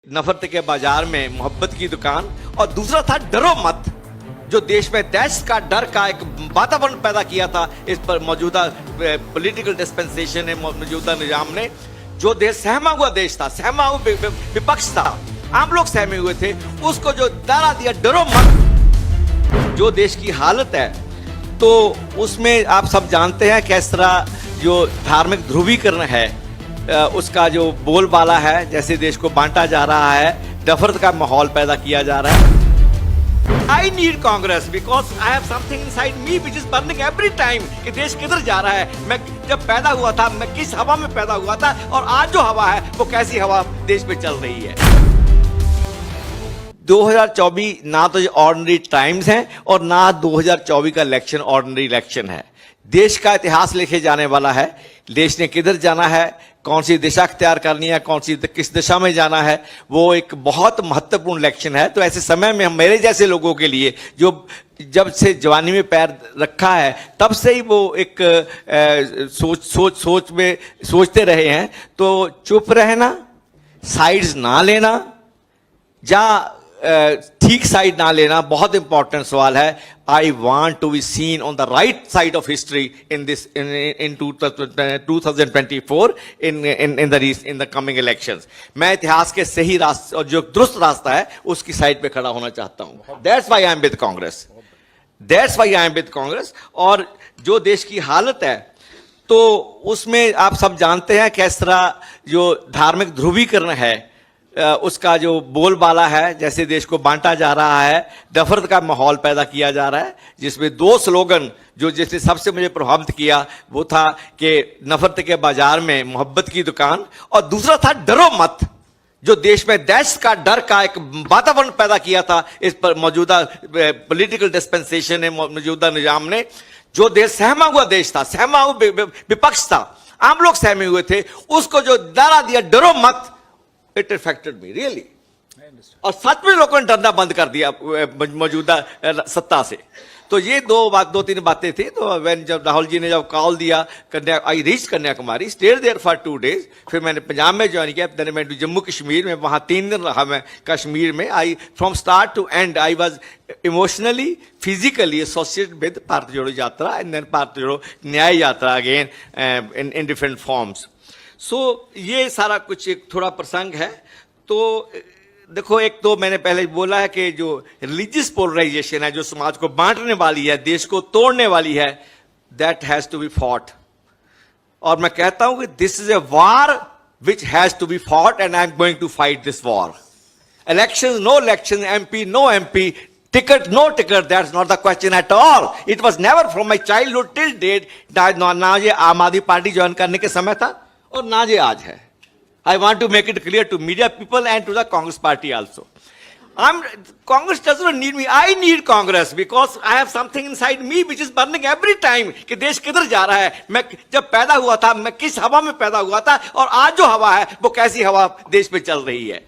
नफरत के बाजार में मोहब्बत की दुकान और दूसरा था डरो मत, जो देश में दहशत का डर का एक वातावरण पैदा किया था। इस पर मौजूदा पॉलिटिकल डिस्पेंसेशन ने, मौजूदा निजाम ने, जो देश सहमा हुआ देश था, सहमा हुआ विपक्ष था, आम लोग सहमे हुए थे, उसको जो दारा दिया डरो मत। जो देश की हालत है तो उसमें आप सब जानते हैं किस तरह जो धार्मिक ध्रुवीकरण है उसका जो बोलबाला है, जैसे देश को बांटा जा रहा है, नफरत का माहौल पैदा किया जा रहा है। I need Congress because I have something inside me which is burning every time कि देश किधर जा रहा है। मैं जब पैदा हुआ था, मैं किस हवा में पैदा हुआ था, और आज जो हवा है वो कैसी हवा देश में चल रही है। 2024 ना तो ऑर्डिनरी टाइम्स है और ना 2024 का इलेक्शन ऑर्डिनरी इलेक्शन है। देश का इतिहास लिखे जाने वाला है। देश ने किधर जाना है, कौन सी दिशा अख्तियार करनी है, किस दिशा में जाना है, वो एक बहुत महत्वपूर्ण इलेक्शन है। तो ऐसे समय में हम मेरे जैसे लोगों के लिए, जो जब से जवानी में पैर रखा है तब से ही वो एक सोच में सोचते रहे हैं, तो चुप रहना, साइड्स ना लेना या ठीक साइड ना लेना बहुत इंपॉर्टेंट सवाल है। I want to be seen on the right side of history in this in 2024 in the coming elections. मैं इतिहास के सही रास्ते और जो दुरुस्त रास्ता है उसकी साइड पे खड़ा होना चाहता हूं। That's why I am with Congress, that's why I am with Congress. और जो देश की हालत है तो उसमें आप सब जानते हैं किस तरह जो धार्मिक ध्रुवीकरण है उसका जो बोलबाला है, जैसे देश को बांटा जा रहा है, नफरत का माहौल पैदा किया जा रहा है, जिसमें दो स्लोगन जो जिसने सबसे मुझे प्रभावित किया वो था कि नफरत के बाजार में मोहब्बत की दुकान, और दूसरा था डरो मत, जो देश में दहशत का डर का एक वातावरण पैदा किया था। इस पर मौजूदा पॉलिटिकल डिस्पेंसेशन ने, मौजूदा निजाम ने, जो देश सहमा हुआ देश था, सहमा हुआ विपक्ष था, आम लोग सहमे हुए थे, उसको जो दारा दिया डरो मत, इट अफेक्टेड मी रियली। और सच में लोगों ने डरना बंद कर दिया मौजूदा सत्ता से। तो ये दो तीन बातें थी। तो जब राहुल जी ने जब कॉल दिया, I reach Kanyakumari, stayed there for 2 days, फिर मैंने पंजाब में ज्वाइन किया, देन मैं जम्मू कश्मीर में, वहां 3 दिन रहा मैं कश्मीर में। I from start to end I was emotionally, physically associated with Bharat Jodo Yatra and then Bharat Jodo Nyay Yatra again in different forms. So ये सारा कुछ एक थोड़ा प्रसंग है। तो देखो, एक तो मैंने पहले बोला है कि जो रिलीजियस पोलराइजेशन है, जो समाज को बांटने वाली है, देश को तोड़ने वाली है, that has to be fought. और मैं कहता हूं कि this is a war which has to be fought and I am going to fight this war. Election no election, MP no MP, ticket no ticket, that's not the question at all. It was never from my childhood till date. ना ये आम आदमी party join करने के समय था और ना ये आज है। I want to make it clear to media people and to the Congress party also. Congress does not need me. I need Congress because I have something inside me which is burning every time कि देश किधर जा रहा है। मैं जब पैदा हुआ था, मैं किस हवा में पैदा हुआ था, और आज जो हवा है वो कैसी हवा देश में चल रही है।